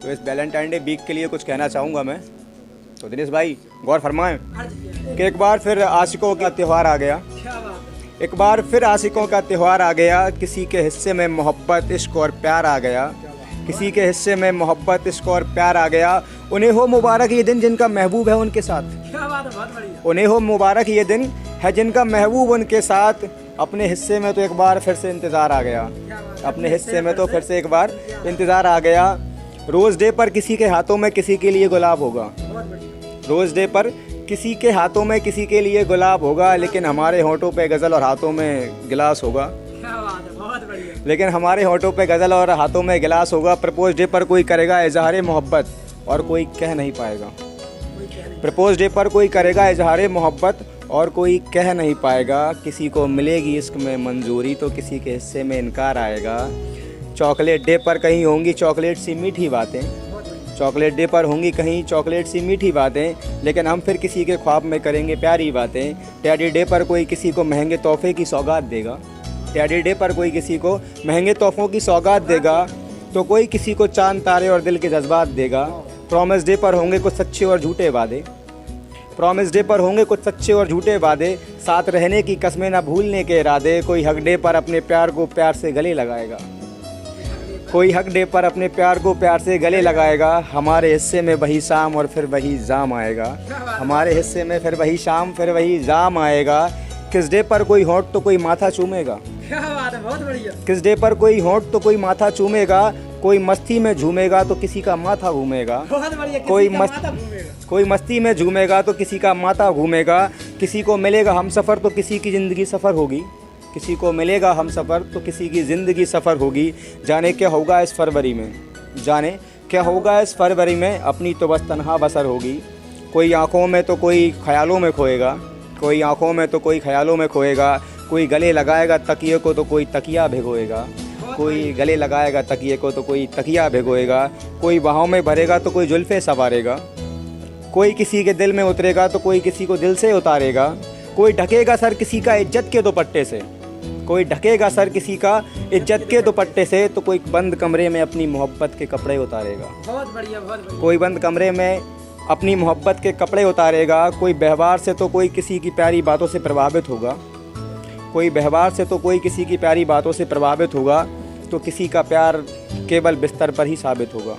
तो इस Valentine day week के लिए कुछ कहना चाहूँगा मैं। तो दिनेश भाई गौर फरमाएं कि एक बार फिर आशिकों का त्यौहार आ गया, एक बार फिर आशिकों का त्यौहार आ गया। किसी के हिस्से में मोहब्बत, इश्क और प्यार आ गया, किसी के हिस्से में मोहब्बत, इश्क और प्यार आ गया। उन्हें हो मुबारक ये दिन जिनका महबूब है उनके साथ। क्या बात है, बहुत बढ़िया। उन्हें हो मुबारक ये दिन है जिनका महबूब उनके साथ। अपने हिस्से में तो एक बार फिर से इंतज़ार आ गया, अपने हिस्से में तो फिर से एक बार इंतज़ार आ गया। रोज़ डे पर किसी के हाथों में किसी के लिए गुलाब होगा, रोज़ डे पर किसी के हाथों में किसी के लिए गुलाब होगा, लेकिन हमारे होठों पे गज़ल और हाथों में गिलास होगा। क्या बात है, बहुत बढ़िया। लेकिन हमारे होठों पे गज़ल और हाथों में गिलास होगा। प्रपोज डे पर कोई करेगा इजहार मोहब्बत और कोई कह नहीं पाएगा। प्रपोज डे पर कोई करेगा इजहार मोहब्बत और कोई कह नहीं पाएगा। किसी को मिलेगी इश्क में मंजूरी तो किसी के हिस्से में इनकार आएगा। चॉकलेट डे पर कहीं होंगी चॉकलेट सी मीठी बातें, चॉकलेट डे पर होंगी कहीं चॉकलेट सी मीठी बातें, लेकिन हम फिर किसी के ख्वाब में करेंगे प्यारी बातें। टैडी डे पर कोई किसी को महंगे तोहफे की सौगात देगा, टैडी डे पर कोई किसी को महंगे तोहफों की सौगात देगा, तो कोई किसी को चांद तारे और दिल के जज्बात देगा। प्रॉमिस डे पर होंगे कुछ सच्चे और झूठे वादे, प्रॉमिस डे पर होंगे कुछ सच्चे और झूठे वादे, साथ रहने की कस्में ना भूलने के इरादे। कोई हक डे पर अपने प्यार को प्यार से गले लगाएगा, कोई हक डे पर अपने प्यार को प्यार से गले लगाएगा। हमारे हिस्से में वही शाम और फिर वही जाम आएगा, हमारे हिस्से में फिर वही शाम फिर वही जाम आएगा। किस डे पर कोई होंठ तो कोई माथा चूमेगा, क्या बात है, बहुत बढ़िया। किस डे पर कोई होंठ तो कोई माथा चूमेगा, कोई मस्ती में झूमेगा तो किसी का माथा घूमेगा, बहुत बढ़िया। कोई किसी का मस्त- माथा घूमेगा। कोई मस्ती में झूमेगा तो किसी का माथा घूमेगा। किसी को मिलेगा हम सफ़र तो किसी की ज़िंदगी सफ़र होगी, किसी को मिलेगा हम सफ़र तो किसी की ज़िंदगी सफ़र होगी। जाने क्या होगा इस फरवरी में, जाने क्या होगा इस फरवरी में, अपनी तो बस तन्हा बसर होगी। कोई आँखों में तो कोई ख़यालों में खोएगा, कोई आँखों में तो कोई ख़यालों में खोएगा। कोई गले लगाएगा तकिए को तो कोई तकिया भिगोएगा, कोई गले लगाएगा तकिए को तो कोई तकिया भिगोएगा। कोई बाहों में भरेगा तो कोई जुल्फ़े संवारेगा, कोई किसी के दिल में उतरेगा तो कोई किसी को दिल से उतारेगा। कोई ढकेगा सर किसी का इज्जत के दुपट्टे से, कोई ढकेगा सर किसी का इज्जत के दुपट्टे से, तो कोई बंद कमरे में अपनी मोहब्बत के कपड़े उतारेगा, बहुत बढ़िया, बहुत बढ़िया। कोई बंद कमरे में अपनी मोहब्बत के कपड़े उतारेगा। कोई व्यवहार से तो कोई किसी की प्यारी बातों से प्रभावित होगा, कोई व्यवहार से तो कोई किसी की प्यारी बातों से प्रभावित होगा, तो किसी का प्यार केवल बिस्तर पर ही साबित होगा,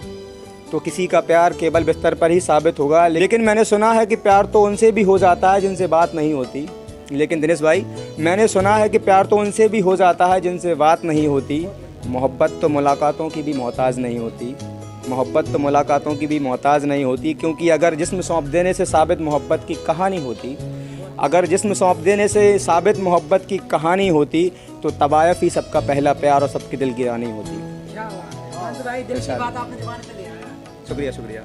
तो किसी का प्यार केवल बिस्तर पर ही साबित होगा। लेकिन मैंने सुना है कि प्यार तो उनसे भी हो जाता है जिनसे बात नहीं होती। लेकिन दिनेश भाई मैंने सुना है कि प्यार तो उनसे भी हो जाता है जिनसे बात नहीं होती। मोहब्बत तो मुलाकातों की भी मोहताज नहीं होती, मोहब्बत तो मुलाकातों की भी मोहताज नहीं होती। क्योंकि अगर जिस्म सौंप देने से साबित मोहब्बत की कहानी होती, अगर जिस्म सौंप देने से साबित मोहब्बत की कहानी होती, तो तवायफ ही सबका पहला प्यार और सबके दिल की रानी होती। क्या बात है, भाई दिल की बात आपने ज़ुबान पे ले आया। शुक्रिया शुक्रिया।